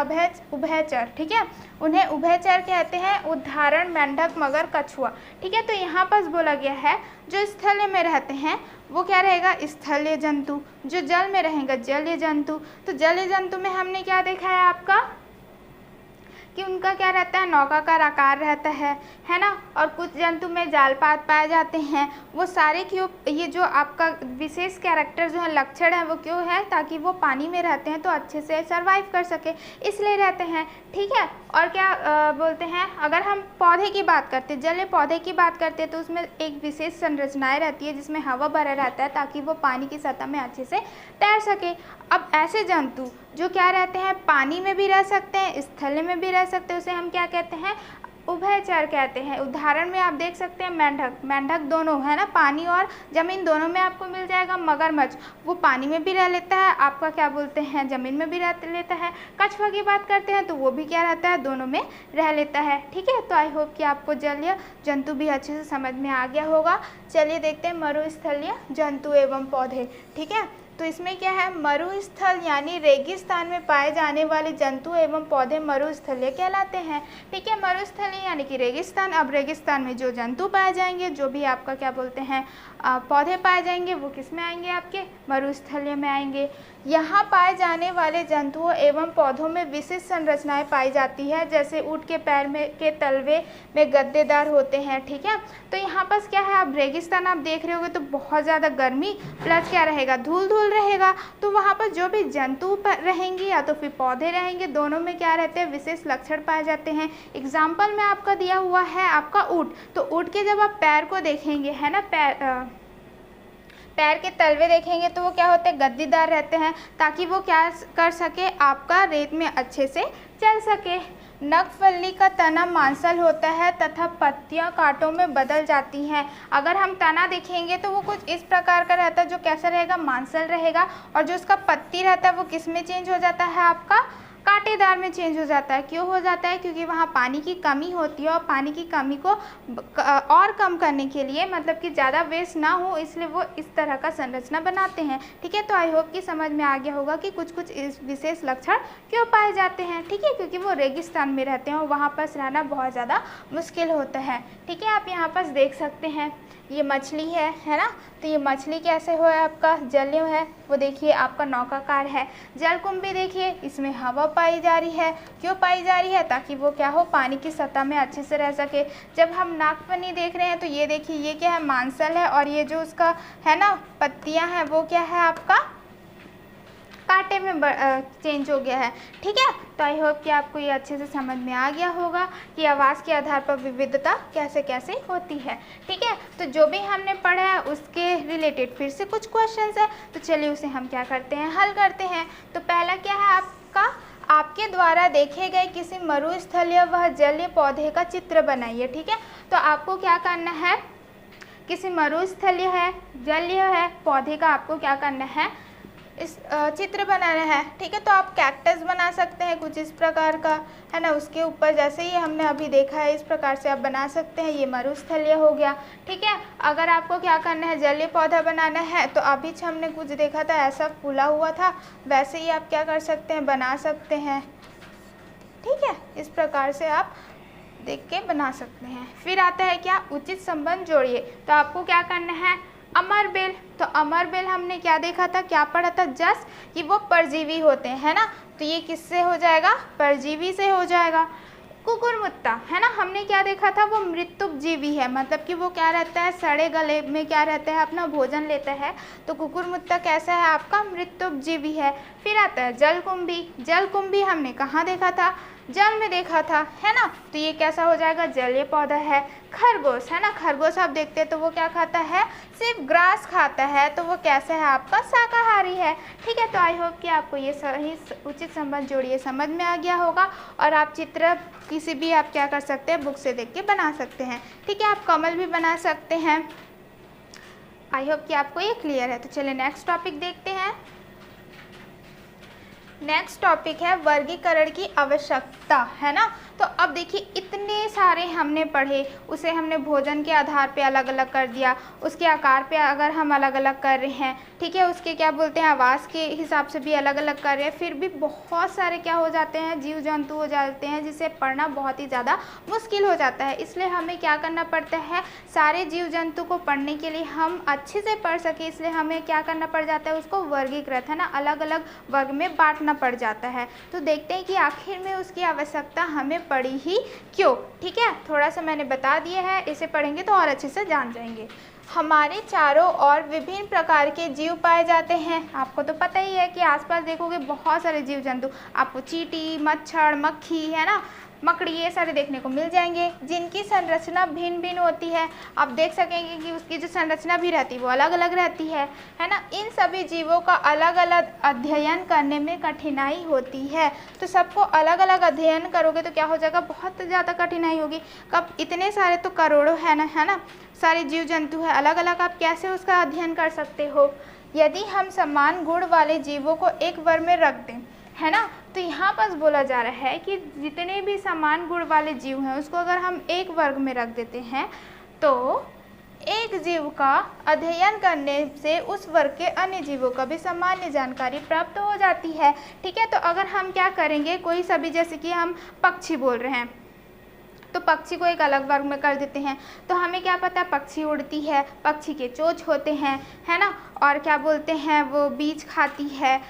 उभयचर, ठीक है, उन्हें उभयचर कहते हैं। उदाहरण मेंढक, मगर, कछुआ। ठीक है, तो यहाँ पर बोला गया है जो स्थल में रहते हैं वो क्या रहेगा, स्थलीय जंतु, जो जल में रहेगा जलीय जंतु। तो जलीय जंतु में हमने क्या देखा है आपका, कि उनका क्या रहता है, नौकाकार आकार रहता है ना, और कुछ जंतु में जालपात पाए जाते हैं। वो सारे क्यों, ये जो आपका विशेष कैरेक्टर जो है, लक्षण है, वो क्यों है, ताकि वो पानी में रहते हैं तो अच्छे से सर्वाइव कर सके, इसलिए रहते हैं। ठीक है, और क्या बोलते हैं, अगर हम पौधे की बात करते हैं, जलीय पौधे की बात करते हैं, तो उसमें एक विशेष संरचनाएं रहती है, जिसमें हवा भरा रहता है, ताकि वो पानी की सतह में अच्छे से तैर सके। अब ऐसे जंतु जो क्या रहते हैं, पानी में भी रह सकते हैं, स्थल में भी रह सकते हैं, उसे हम क्या कहते हैं, उभयचर कहते हैं। उदाहरण में आप देख सकते हैं मेंढक, मेंढक दोनों है ना, पानी और ज़मीन दोनों में आपको मिल जाएगा। मगरमच्छ वो पानी में भी रह लेता है, आपका क्या बोलते हैं ज़मीन में भी रह लेता है। कछुआ की बात करते हैं तो वो भी क्या रहता है, दोनों में रह लेता है। ठीक है, तो आई होप कि आपको जलीय जंतु भी अच्छे से समझ में आ गया होगा। चलिए देखते हैं मरुस्थलीय जंतु एवं पौधे। ठीक है, तो इसमें क्या है, मरुस्थल यानी रेगिस्तान में पाए जाने वाले जंतु एवं पौधे मरुस्थलीय कहलाते हैं। ठीक है, मरुस्थलीय यानी कि रेगिस्तान। अब रेगिस्तान में जो जंतु पाए जाएंगे, जो भी आपका क्या बोलते हैं पौधे पाए जाएंगे, वो किस में आएंगे, आपके मरुस्थलीय में आएंगे। यहाँ पाए जाने वाले जंतुओं एवं पौधों में विशिष्ट संरचनाएं पाई जाती है, जैसे ऊँट के पैर में के तलवे में गद्देदार होते हैं। ठीक है, तो यहाँ पर क्या है, आप रेगिस्तान आप देख रहे होगे तो बहुत ज़्यादा गर्मी प्लस क्या रहेगा, धूल धूल रहेगा। तो वहाँ पर जो भी जंतु रहेंगे या तो फिर पौधे रहेंगे, दोनों में क्या रहते हैं, विशेष लक्षण पाए जाते हैं। एग्जाम्पल में आपका दिया हुआ है आपका ऊँट, तो ऊँट के जब आप पैर को देखेंगे है ना, पैर के तलवे देखेंगे तो वो क्या होते हैं, गद्दीदार रहते हैं, ताकि वो क्या कर सके, आपका रेत में अच्छे से चल सके। नखफली का तना मांसल होता है तथा पत्तियां कांटों में बदल जाती हैं। अगर हम तना देखेंगे तो वो कुछ इस प्रकार का रहता है, जो कैसा रहेगा, मांसल रहेगा। और जो उसका पत्ती रहता है वो किस में चेंज हो जाता है, आपका कांटेदार में चेंज हो जाता है। क्यों हो जाता है, क्योंकि वहाँ पानी की कमी होती है और पानी की कमी को और कम करने के लिए, मतलब कि ज़्यादा वेस्ट ना हो, इसलिए वो इस तरह का संरचना बनाते हैं। ठीक है, तो आई होप कि समझ में आ गया होगा कि कुछ कुछ इस विशेष लक्षण क्यों पाए जाते हैं। ठीक है, क्योंकि वो रेगिस्तान में रहते हैं और वहाँ पर रहना बहुत ज़्यादा मुश्किल होता है। ठीक है, आप यहाँ पर देख सकते हैं ये मछली है ना, तो ये मछली कैसे हो है, आपका जलीय है। वो देखिए आपका नौकाकार है। जलकुंभी देखिए, इसमें हवा पाई जा रही है। क्यों पाई जा रही है, ताकि वो क्या हो, पानी की सतह में अच्छे से रह सके। जब हम नागफनी देख रहे हैं तो ये देखिए, ये क्या है, मांसल है, और ये जो उसका है ना पत्तियां हैं वो क्या है, आपका कांटे में चेंज हो गया है। ठीक है, तो आई होप कि आपको ये अच्छे से समझ में आ गया होगा कि आवाज़ के आधार पर विविधता कैसे कैसे होती है। ठीक है, तो जो भी हमने पढ़ा है उसके रिलेटेड फिर से कुछ क्वेश्चंस है, तो चलिए उसे हम क्या करते हैं, हल करते हैं। तो पहला क्या है आपका, आपके द्वारा देखे गए किसी मरुस्थलीय व जलीय पौधे का चित्र बनाइए। ठीक है, तो आपको क्या करना है, किसी मरुस्थलीय है, जलीय है पौधे का आपको क्या करना है, इस चित्र बनाना है। ठीक है, तो आप कैक्टस बना सकते हैं कुछ इस प्रकार का, है ना, उसके ऊपर जैसे ही हमने अभी देखा है इस प्रकार से आप बना सकते हैं। ये मरुस्थलीय हो गया। ठीक है, अगर आपको क्या करना है, जलीय पौधा बनाना है, तो अभी हमने कुछ देखा था ऐसा फूला हुआ था, वैसे ही आप क्या कर सकते हैं, बना सकते हैं। ठीक है, इस प्रकार से आप देख के बना सकते हैं। फिर आता है क्या, उचित संबंध जोड़िए। तो आपको क्या करना है, अमरबेल, तो अमरबेल हमने क्या देखा था, क्या पढ़ा था, जस्ट कि वो परजीवी होते हैं, है ना, तो ये किससे हो जाएगा, परजीवी से हो जाएगा। कुकुरमुत्ता है ना, हमने क्या देखा था, वो मृत्युपजीवी है, मतलब कि वो क्या रहता है, सड़े गले में क्या रहता है, अपना भोजन लेता है। तो कुकुरमुत्ता कैसा है, आपका मृत्युपजीवी है। फिर आता है जलकुंभी, जलकुंभी हमने कहाँ देखा था, जल में देखा था, है ना, तो ये कैसा हो जाएगा, जलीय पौधा है। खरगोश है ना, खरगोश आप देखते हैं तो वो क्या खाता है, सिर्फ ग्रास खाता है, तो वो कैसा है, आपका शाकाहारी है। ठीक है, तो आई होप कि आपको ये सही उचित संबंध जोड़िए समझ में आ गया होगा, और आप चित्र किसी भी आप क्या कर सकते हैं, बुक से देख के बना सकते हैं। ठीक है, आप कमल भी बना सकते हैं। आई होप कि आपको ये क्लियर है। तो चलिए नेक्स्ट टॉपिक देखते हैं। नेक्स्ट टॉपिक है वर्गीकरण की आवश्यकता, है ना। तो अब देखिए इतने सारे हमने पढ़े, उसे हमने भोजन के आधार पे अलग अलग कर दिया, उसके आकार पे अगर हम अलग अलग कर रहे हैं, ठीक है, उसके क्या बोलते हैं, आवाज़ के हिसाब से भी अलग अलग कर रहे हैं, फिर भी बहुत सारे क्या हो जाते हैं, जीव जंतु हो जाते हैं, जिसे पढ़ना बहुत ही ज़्यादा मुश्किल हो जाता है। इसलिए हमें क्या करना पड़ता है, सारे जीव जंतु को पढ़ने के लिए हम अच्छे से पढ़ सके, इसलिए हमें क्या करना पड़ जाता है, उसको वर्गीकृत, है ना, अलग अलग वर्ग में बांटना पड़ जाता है। तो देखते हैं कि आखिर में उसकी आवश्यकता हमें पड़ी ही क्यों। ठीक है, थोड़ा सा मैंने बता दिया है, इसे पढ़ेंगे तो और अच्छे से जान जाएंगे। हमारे चारों ओर विभिन्न प्रकार के जीव पाए जाते हैं। आपको तो पता ही है कि आसपास देखोगे बहुत सारे जीव जंतु, आपको चींटी, मच्छर, मक्खी, है ना, मकड़ी, ये सारे देखने को मिल जाएंगे, जिनकी संरचना भिन्न भिन्न होती है। आप देख सकेंगे कि उसकी जो संरचना भी रहती है वो अलग अलग रहती है ना। इन सभी जीवों का अलग अलग अध्ययन करने में कठिनाई होती है। तो सबको अलग अलग अध्ययन करोगे तो क्या हो जाएगा, बहुत ज़्यादा कठिनाई होगी। कब इतने सारे तो करोड़ों है ना, सारे जीव जंतु है, अलग अलग आप कैसे उसका अध्ययन कर सकते हो। यदि हम समान गुण वाले जीवों को एक वर्ग में रख दें, है ना, तो यहाँ पर बोला जा रहा है कि जितने भी समान गुण वाले जीव हैं उसको अगर हम एक वर्ग में रख देते हैं तो एक जीव का अध्ययन करने से उस वर्ग के अन्य जीवों का भी सामान्य जानकारी प्राप्त हो जाती है। ठीक है, तो अगर हम क्या करेंगे, कोई सभी, जैसे कि हम पक्षी बोल रहे हैं तो पक्षी को एक अलग वर्ग में कर देते हैं, तो हमें क्या पता, पक्षी उड़ती है, पक्षी के चोंच होते हैं, है ना, और क्या बोलते हैं वो बीज खाती है,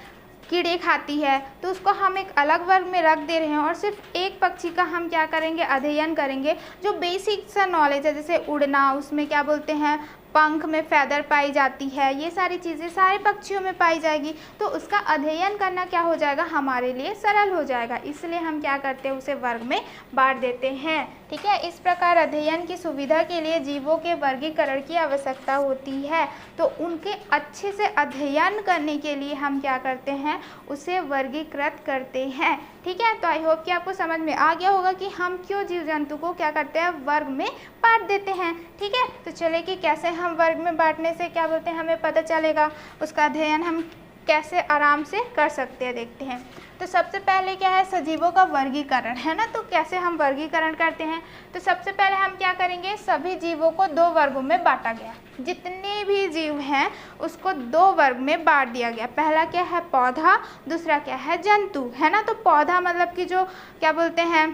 कीड़े खाती है, तो उसको हम एक अलग वर्ग में रख दे रहे हैं और सिर्फ एक पक्षी का हम क्या करेंगे, अध्ययन करेंगे। जो बेसिक सा नॉलेज है, जैसे उड़ना, उसमें क्या बोलते हैं पंख में फैदर पाई जाती है, ये सारी चीज़ें सारे पक्षियों में पाई जाएगी, तो उसका अध्ययन करना क्या हो जाएगा, हमारे लिए सरल हो जाएगा। इसलिए हम क्या करते हैं, उसे वर्ग में बांट देते हैं। ठीक है, इस प्रकार अध्ययन की सुविधा के लिए जीवों के वर्गीकरण की आवश्यकता होती है। तो उनके अच्छे से अध्ययन करने के लिए हम क्या करते हैं, उसे वर्गीकृत करते हैं। ठीक है, तो आई होप कि आपको समझ में आ गया होगा कि हम क्यों जीव जंतु को क्या करते हैं, वर्ग में बांट देते हैं। ठीक है, तो चलिए कि कैसे हम वर्ग में बांटने से क्या बोलते हैं हमें पता चलेगा, उसका अध्ययन हम कैसे आराम से कर सकते हैं, देखते हैं। तो सबसे पहले क्या है, सजीवों का वर्गीकरण, है ना। तो कैसे हम वर्गीकरण करते हैं, तो सबसे पहले हम क्या करेंगे, सभी जीवों को दो वर्गों में बांटा गया, जितने भी जीव हैं उसको दो वर्ग में बांट दिया गया। पहला क्या है, पौधा, दूसरा क्या है, जंतु, है ना। तो पौधा मतलब कि जो क्या बोलते हैं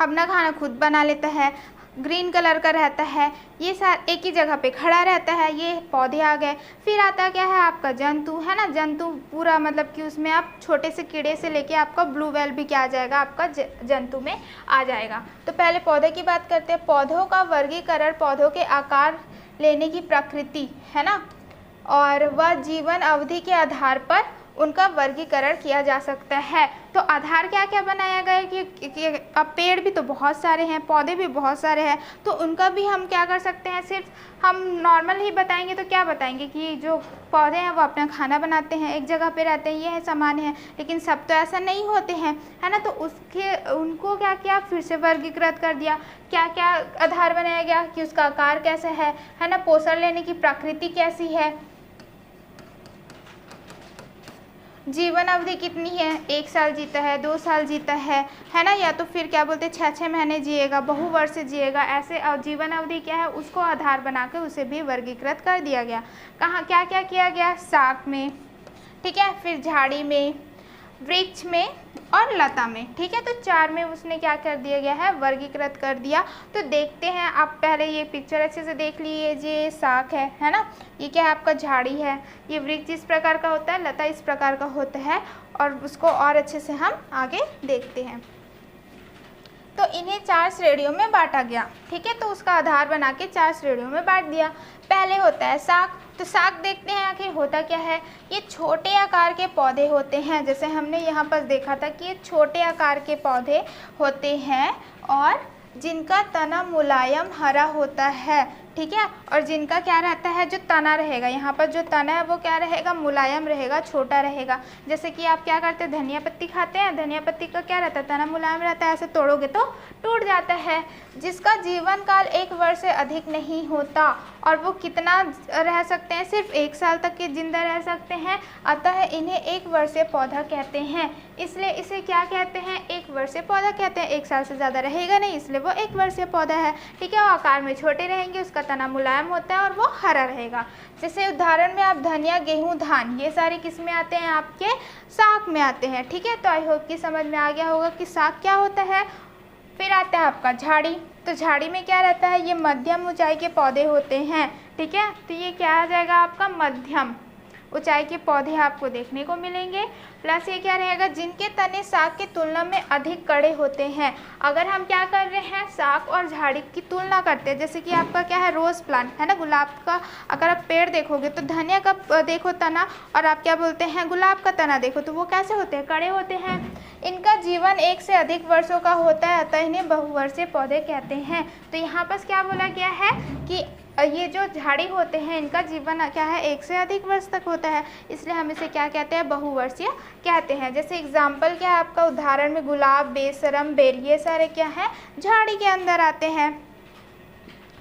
अपना खाना खुद बना लेता है, ग्रीन कलर का रहता है, ये सारा एक ही जगह पे खड़ा रहता है, ये पौधे आ गए। फिर आता क्या है आपका जंतु, है ना। जंतु पूरा मतलब कि उसमें आप छोटे से कीड़े से लेके आपका ब्लू व्हेल भी क्या आ जाएगा, आपका जंतु में आ जाएगा। तो पहले पौधे की बात करते हैं। पौधों का वर्गीकरण पौधों के आकार लेने की प्रकृति, है ना, और वह जीवन अवधि के आधार पर उनका वर्गीकरण किया जा सकता है। तो आधार क्या क्या बनाया गया है कि अब पेड़ भी तो बहुत सारे हैं, पौधे भी बहुत सारे हैं, तो उनका भी हम क्या कर सकते हैं, सिर्फ हम नॉर्मल ही बताएंगे तो क्या बताएंगे कि जो पौधे हैं वो अपना खाना बनाते हैं, एक जगह पे रहते हैं, ये है सामान्य है। लेकिन सब तो ऐसा नहीं होते हैं, है ना। तो उनको क्या किया, फिर से वर्गीकृत कर दिया। क्या क्या आधार बनाया गया कि उसका आकार कैसा है ना, पोषण लेने की प्रकृति कैसी है, जीवन अवधि कितनी है, 1 साल जीता है, 2 साल जीता है ना, या तो फिर क्या बोलते हैं 6-6 महीने जिएगा, बहुवर्ष जिएगा, ऐसे। और जीवन अवधि क्या है, उसको आधार बना के उसे भी वर्गीकृत कर दिया गया। कहाँ क्या क्या किया गया, शाक में, ठीक है, फिर झाड़ी में, वृक्ष में और लता में। ठीक है, तो 4 में उसने क्या कर दिया गया है, वर्गीकृत कर दिया। तो देखते हैं, आप पहले ये पिक्चर अच्छे से देख लीजिए। ये शाक है ना, ये क्या है आपका झाड़ी है, ये वृक्ष इस प्रकार का होता है, लता इस प्रकार का होता है, और उसको और अच्छे से हम आगे देखते हैं। तो इन्हें 4 श्रेणियों में बांटा गया। ठीक है, तो उसका आधार बना के 4 श्रेणियों में बांट दिया। पहले होता है शाक। तो शाक देखते हैं आखिर होता क्या है, ये छोटे आकार के पौधे होते हैं। जैसे हमने यहाँ पर देखा था कि ये छोटे आकार के पौधे होते हैं और जिनका तना मुलायम हरा होता है। ठीक है, और जिनका क्या रहता है, जो तना रहेगा, यहाँ पर जो तना है वो क्या रहेगा, मुलायम रहेगा, छोटा रहेगा। जैसे कि आप क्या करते हैं, धनिया पत्ती खाते हैं, धनिया पत्ती का क्या रहता है, तना मुलायम रहता है, ऐसे तोड़ोगे तो टूट जाता है। जिसका जीवन काल 1 वर्ष से अधिक नहीं होता, और वो कितना रह सकते हैं, सिर्फ 1 साल तक के जिंदा रह सकते हैं, अतः इन्हें 1 वर्षीय पौधा कहते हैं। इसलिए इसे क्या कहते हैं, 1 वर्षीय पौधा कहते हैं। 1 साल से ज़्यादा रहेगा नहीं, इसलिए वो 1 वर्षीय पौधा है। ठीक है, वो आकार में छोटे रहेंगे, उसका तना मुलायम होता है और वो हरा रहेगा। जैसे उदाहरण में आप धनिया, गेहूं, धान, ये सारे किस में आते हैं, आपके शाक में आते हैं। ठीक है, तो आई होप कि समझ में आ गया होगा कि शाक क्या होता है। फिर आता है आपका झाड़ी। तो झाड़ी में क्या रहता है, ये मध्यम ऊंचाई के पौधे होते हैं। ठीक है, तो ये क्या आ जाएगा आपका, मध्यम ऊंचाई के पौधे आपको देखने को मिलेंगे। प्लस ये क्या रहेगा, जिनके तने शाक की तुलना में अधिक कड़े होते हैं। अगर हम क्या कर रहे हैं, शाक और झाड़ी की तुलना करते हैं, जैसे कि आपका क्या है, रोज़ प्लांट है ना, गुलाब का अगर आप पेड़ देखोगे तो धनिया का देखो तना, और आप क्या बोलते हैं गुलाब का तना देखो, तो वो कैसे होते हैं, कड़े होते हैं। इनका जीवन 1 से अधिक वर्षों का होता है, अतः इन्हें बहुवर्षीय पौधे कहते हैं। तो यहाँ पर क्या बोला गया है कि ये जो झाड़ी होते हैं इनका जीवन क्या है, 1 से अधिक वर्ष तक होता है, इसलिए हम इसे क्या कहते हैं, बहुवर्षीय कहते हैं। जैसे एग्जाम्पल क्या है आपका, उदाहरण में गुलाब, बेशरम, बेर, ये सारे क्या है, झाड़ी के अंदर आते हैं।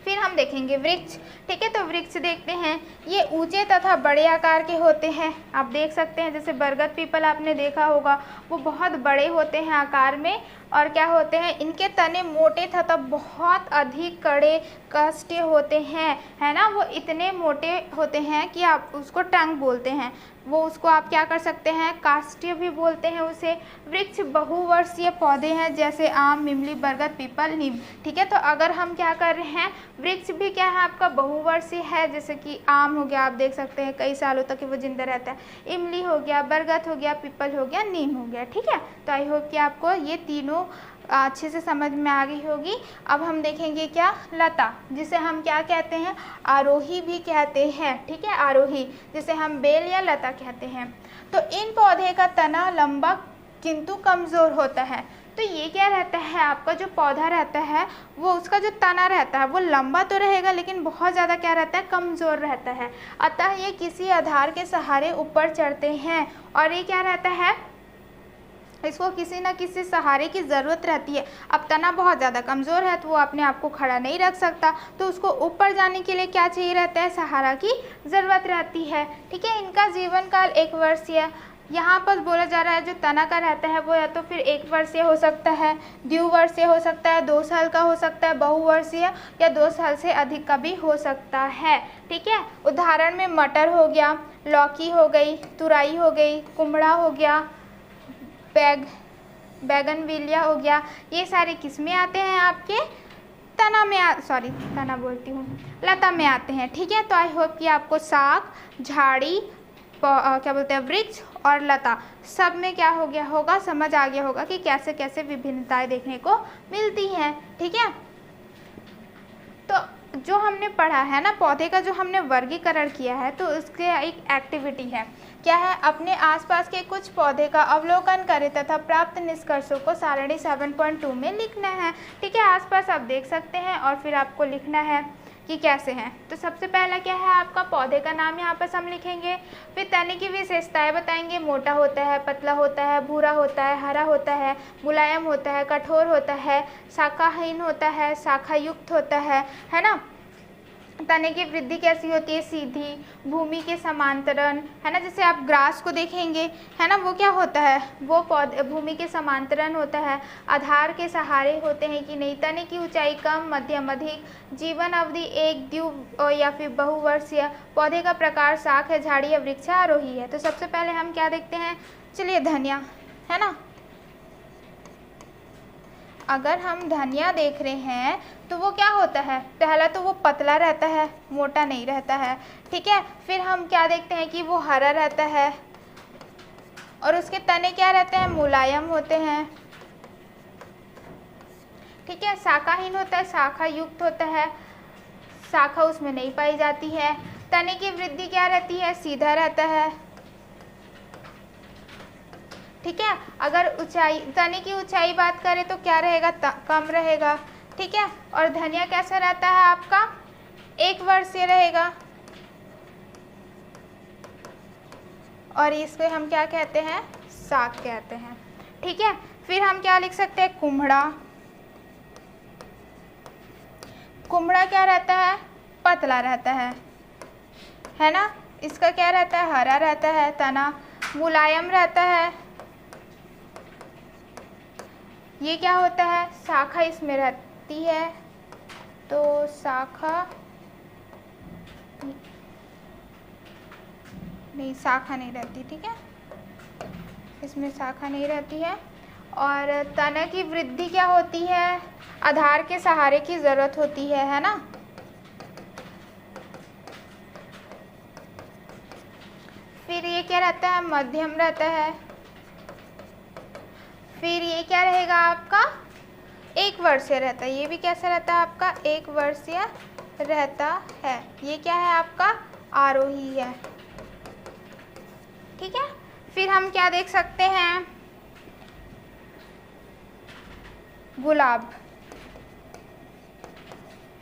फिर हम देखेंगे वृक्ष। ठीक है, तो वृक्ष देखते हैं, ये ऊंचे तथा बड़े आकार के होते हैं। आप देख सकते हैं जैसे बरगद पीपल आपने देखा होगा, वो बहुत बड़े होते हैं आकार में, और क्या होते हैं, इनके तने मोटे तथा बहुत अधिक कड़े काष्ठीय होते हैं, है ना। वो इतने मोटे होते हैं कि आप उसको टंग बोलते हैं, वो उसको आप क्या कर सकते हैं, काष्ठीय भी बोलते हैं उसे। वृक्ष बहुवर्षीय पौधे हैं, जैसे आम, इमली, बरगद, पीपल, नीम। ठीक है, तो अगर हम क्या कर रहे हैं, वृक्ष भी क्या है आपका बहुवर्षीय है, जैसे कि आम हो गया, आप देख सकते हैं कई सालों तक वो जिंदा रहता है, इमली हो गया, बरगद हो गया, पीपल हो गया, नीम हो गया। ठीक है, तो आई होप कि आपको ये तीनों अच्छे से समझ में आ गई होगी। अब हम देखेंगे क्या, लता, जिसे हम क्या कहते हैं, आरोही भी कहते हैं। ठीक है, आरोही, जिसे हम बेल या लता कहते हैं। तो इन पौधे का तना लंबा किंतु कमज़ोर होता है। तो ये क्या रहता है, आपका जो पौधा रहता है वो, उसका जो तना रहता है वो लंबा तो रहेगा लेकिन बहुत ज़्यादा क्या रहता है, कमज़ोर रहता है। अतः ये किसी आधार के सहारे ऊपर चढ़ते हैं, और ये क्या रहता है, इसको किसी न किसी सहारे की ज़रूरत रहती है। अब तना बहुत ज़्यादा कमज़ोर है तो वो अपने आप को खड़ा नहीं रख सकता, तो उसको ऊपर जाने के लिए क्या चाहिए रहता है, सहारा की ज़रूरत रहती है। ठीक है, इनका जीवन काल 1 वर्षीय, यहाँ पर बोला जा रहा है जो तना का रहता है वो या तो फिर 1 वर्षीय हो सकता है, द्विवर्षीय हो सकता है, 2 साल का हो सकता है, बहुवर्षीय या 2 साल से अधिक का भी हो सकता है। ठीक है, उदाहरण में मटर हो गया, लौकी हो गई, तुरई हो गई, कुमड़ा हो गया, बैगनविलिया हो गया, ये सारे किस में आते हैं, आपके तना में तना बोलती हूँ, लता में आते हैं। ठीक है, तो आई होप कि आपको साग, झाड़ी, क्या बोलते हैं, वृक्ष और लता सब में क्या हो गया होगा, समझ आ गया होगा कि कैसे कैसे विभिन्नताएं देखने को मिलती हैं। ठीक है, तो जो हमने पढ़ा है ना, पौधे का जो हमने वर्गीकरण किया है, तो उसके एक एक्टिविटी है, क्या है, अपने आसपास के कुछ पौधे का अवलोकन करें तथा प्राप्त निष्कर्षों को सारणी 7.2 में लिखना है। ठीक है, आसपास आप देख सकते हैं और फिर आपको लिखना है कि कैसे हैं। तो सबसे पहला क्या है, आपका पौधे का नाम यहाँ पर हम लिखेंगे, फिर तने की विशेषताएं बताएंगे, मोटा होता है, पतला होता है, भूरा होता है, हरा होता है, मुलायम होता है, कठोर होता है, शाखाहीन होता है, शाखायुक्त होता है ना। तने की वृद्धि कैसी होती है, सीधी, भूमि के समांतरण, है ना। जैसे आप ग्रास को देखेंगे, है ना, वो क्या होता है, वो पौधे भूमि के समांतरण होता है। आधार के सहारे होते हैं कि नहीं, तने की ऊंचाई कम, मध्यम, अधिक, जीवन अवधि 1, द्वि या फिर बहुवर्षीय, पौधे का प्रकार शाख है, झाड़ी या वृक्ष, आरोही है। तो सबसे पहले हम क्या देखते हैं, चलिए धनिया, है ना। अगर हम धनिया देख रहे हैं तो वो क्या होता है, पहला तो वो पतला रहता है, मोटा नहीं रहता है। ठीक है, फिर हम क्या देखते हैं कि वो हरा रहता है, और उसके तने क्या रहते हैं, मुलायम होते हैं। ठीक है, शाखाहीन होता है, शाखा युक्त होता है, शाखा उसमें नहीं पाई जाती है। तने की वृद्धि क्या रहती है, सीधा रहता है। ठीक है, अगर ऊंचाई, तने की ऊंचाई बात करें तो क्या रहेगा, कम रहेगा। ठीक है, और धनिया कैसा रहता है आपका, 1 वर्षीय रहेगा, और इसको हम क्या कहते हैं, साग कहते हैं। ठीक है, फिर हम क्या लिख सकते हैं, कुम्हड़ा। कुम्हड़ा क्या रहता है, पतला रहता है ना। इसका क्या रहता है, हरा रहता है, तना मुलायम रहता है। ये क्या होता है, शाखा इसमें रहती है, तो शाखा नहीं, शाखा नहीं रहती। ठीक है, इसमें शाखा नहीं रहती है। और तना की वृद्धि क्या होती है, आधार के सहारे की ज़रूरत होती है ना। फिर ये क्या रहता है, मध्यम रहता है। फिर ये क्या रहेगा आपका, 1 वर्षीय रहता है। ये भी कैसा रहता है आपका, 1 वर्षीय रहता है। ये क्या है आपका, आरोही है। ठीक है, फिर हम क्या देख सकते हैं, गुलाब,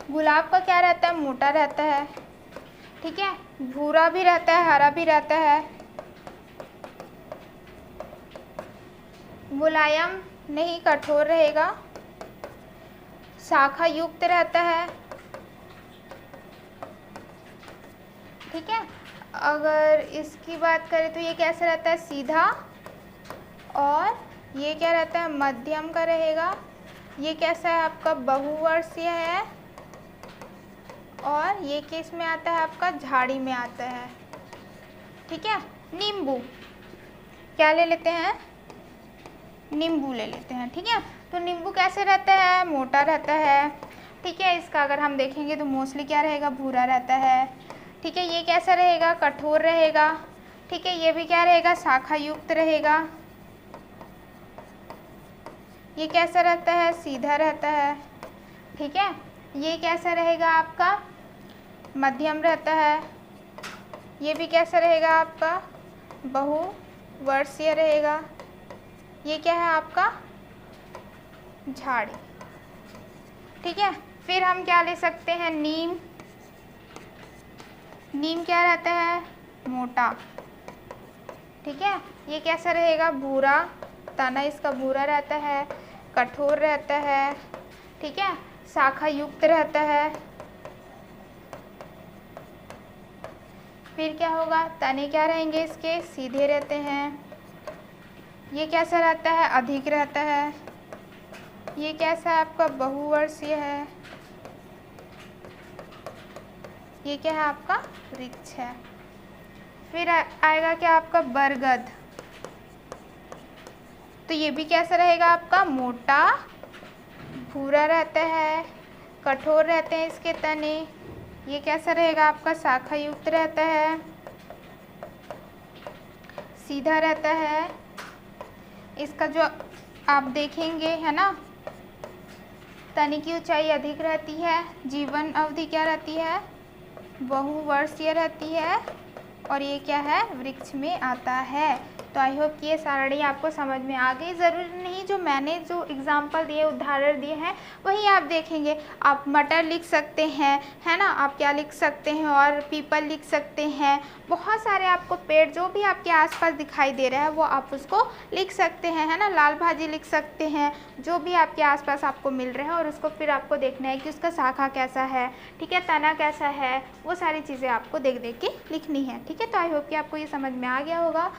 गुलाब का क्या रहता है, मोटा रहता है, ठीक है, भूरा भी रहता है, हरा भी रहता है। मुलायम नहीं, कठोर रहेगा, शाखा युक्त रहता है, ठीक है। अगर इसकी बात करें तो ये कैसा रहता है, सीधा, और ये क्या रहता है, मध्यम का रहेगा। ये कैसा है आपका, बहुवर्षीय है, और ये किस में आता है आपका, झाड़ी में आता है, ठीक है। नींबू, क्या ले लेते हैं, नींबू ले लेते हैं, ठीक है। तो नींबू कैसे रहता है, मोटा रहता है, ठीक है। इसका अगर हम देखेंगे तो मोस्टली क्या रहेगा, भूरा रहता है, ठीक है। ये कैसा रहेगा, कठोर रहेगा, ठीक है। ये भी क्या रहेगा, शाखा युक्त रहेगा। ये कैसा रहता है, सीधा रहता है, ठीक है। ये कैसा रहेगा आपका, मध्यम रहता है। ये भी कैसा रहेगा आपका, बहुवर्षीय रहेगा। ये क्या है आपका, झाड़ी, ठीक है। फिर हम क्या ले सकते हैं, नीम, नीम क्या रहता है, मोटा, ठीक है। ये कैसा रहेगा, भूरा, तना इसका भूरा रहता है, कठोर रहता है, ठीक है, शाखा युक्त रहता है। फिर क्या होगा, तने क्या रहेंगे इसके, सीधे रहते हैं। ये कैसा रहता है, अधिक रहता है। ये कैसा है आपका, बहुवर्षीय है। ये क्या है आपका, वृक्ष है। फिर आएगा क्या आपका, बरगद, तो ये भी कैसा रहेगा आपका, मोटा, भूरा रहता है, कठोर रहते हैं इसके तने। ये कैसा रहेगा आपका, शाखा युक्त रहता है, सीधा रहता है। इसका जो आप देखेंगे है ना, तने की ऊंचाई अधिक रहती है, जीवन अवधि क्या रहती है, बहुवर्षीय रहती है, और ये क्या है, वृक्ष में आता है। तो आई होप कि ये सारणी आपको समझ में आ गई। ज़रूरी नहीं जो मैंने जो एग्जाम्पल दिए, उदाहरण दिए हैं, वही आप देखेंगे। आप मटर लिख सकते हैं, है ना, आप क्या लिख सकते हैं, और पीपल लिख सकते हैं। बहुत सारे आपको पेड़ जो भी आपके आसपास दिखाई दे रहा है वो आप उसको लिख सकते हैं, है ना। लाल भाजी लिख सकते हैं, जो भी आपके आसपास आपको मिल रहा है, और उसको फिर आपको देखना है कि उसका शाखा कैसा है, ठीक है, तना कैसा है, वो सारी चीज़ें आपको देख देख के लिखनी है, ठीक है। तो आई होप कि आपको ये समझ में आ गया होगा।